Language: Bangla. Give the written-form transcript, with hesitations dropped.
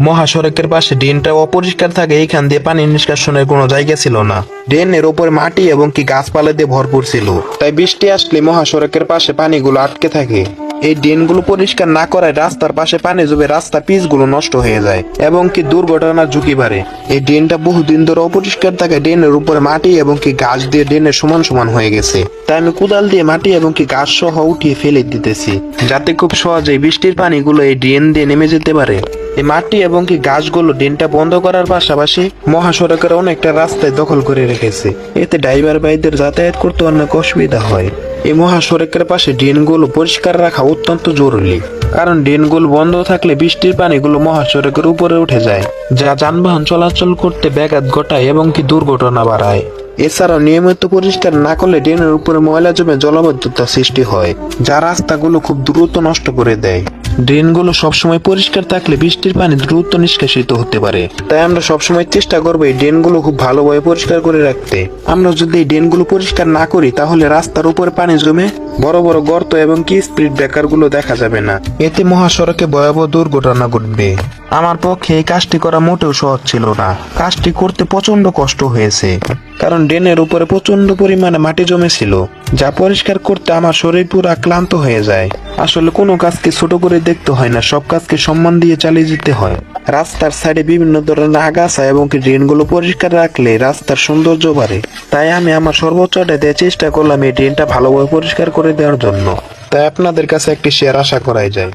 মহাসড়কের পাশে ড্রেনটা অপরিষ্কার থাকে, এইখান দিয়ে পানি নিষ্কাশনের কোনো জায়গা ছিল না। ড্রেনের উপর মাটি এবং কি গাছপালা দিয়ে ভরপুর ছিল, তাই বৃষ্টি আসলে মহাসড়কের পাশে পানিগুলো আটকে থাকে। এই ড্রেনগুলো পরিষ্কার না করায় রাস্তার পাশে পানি জমে রাস্তার পিচগুলো নষ্ট হয়ে যায় এবং কি দুর্ঘটনার ঝুঁকি বাড়ে। এই ড্রেনটা বহুদিন ধরে অপরিষ্কার থাকে, ড্রেনের উপরে মাটি এবং কি গাছ দিয়ে ড্রেনের সমান সমান হয়ে গেছে। তাই আমি কোদাল দিয়ে মাটি এবং কি গাছ সহ উঠিয়ে ফেলে দিতেছি, যাতে খুব সহজেই বৃষ্টির পানিগুলো এই ড্রেন দিয়ে নেমে যেতে পারে। এই মাটি এবং কি গাছগুলো ড্রেনটা বন্ধ করার পাশাপাশি মহাসড়কের অনেকটা রাস্তায় দখল করে রেখেছে, এতে ড্রাইভার ভাইদের যাতায়াত করতে অনেক অসুবিধা হয়। এই মহাসড়কের পাশে ড্রেনগুলো পরিষ্কার রাখা অত্যন্ত জরুরি, কারণ ড্রেনগুলো বন্ধ থাকলে বৃষ্টির পানিগুলো মহাসড়কের উপরে উঠে যায়, যা যানবাহন চলাচল করতে ব্যাঘাত ঘটায় এবং কি দুর্ঘটনা বাড়ায়। এছাড়াও নিয়মিত পরিষ্কার না করলে ড্রেনের উপরে ময়লা জমে জলাবদ্ধতা সৃষ্টি হয়, যা রাস্তাগুলো খুব দ্রুত নষ্ট করে দেয়। ড্রেনগুলো সবসময় পরিষ্কার থাকলে বৃষ্টির পানি দ্রুত নিষ্কাশিত হতে পারে। তাই আমরা সবসময় চেষ্টা করবো এই ড্রেনগুলো খুব ভালোভাবে পরিষ্কার করে রাখতে। আমরা যদি এই ড্রেনগুলো পরিষ্কার না করি তাহলে রাস্তার উপরে পানি জমে বড় বড় গর্ত এবং কি স্পিড ব্রেকার গুলো দেখা যাবে না, এতে মহাসড়কে ভয়াবহ দুর্ঘটনা ঘটবে। আমার পক্ষে এই কাজটি করা মোটেও সহজ ছিল না, কাজটি করতে প্রচন্ড কষ্ট হয়েছে, কারণ ড্রেনের উপরে প্রচন্ড পরিমাণে মাটি জমেছিল, যা পরিষ্কার করতে আমার শরীর পুরো ক্লান্ত হয়ে যায়। আসলে কোনো কাজকে ছোট করে দেখতে হয় না, সব কাজকে সম্মান দিয়ে চালিয়ে যেতে হয়। রাস্তার সাইডে বিভিন্ন ধরনের আগাছা এবং ড্রেনগুলো পরিষ্কার রাখলে রাস্তার সৌন্দর্য বাড়ে। তাই আমি আমার সর্বোচ্চটা দিয়ে চেষ্টা করলাম এই ড্রেনটা ভালোভাবে পরিষ্কার করে দেওয়ার জন্য। তাই আপনাদের কাছে একটি শেয়ার আশা করাই যায়।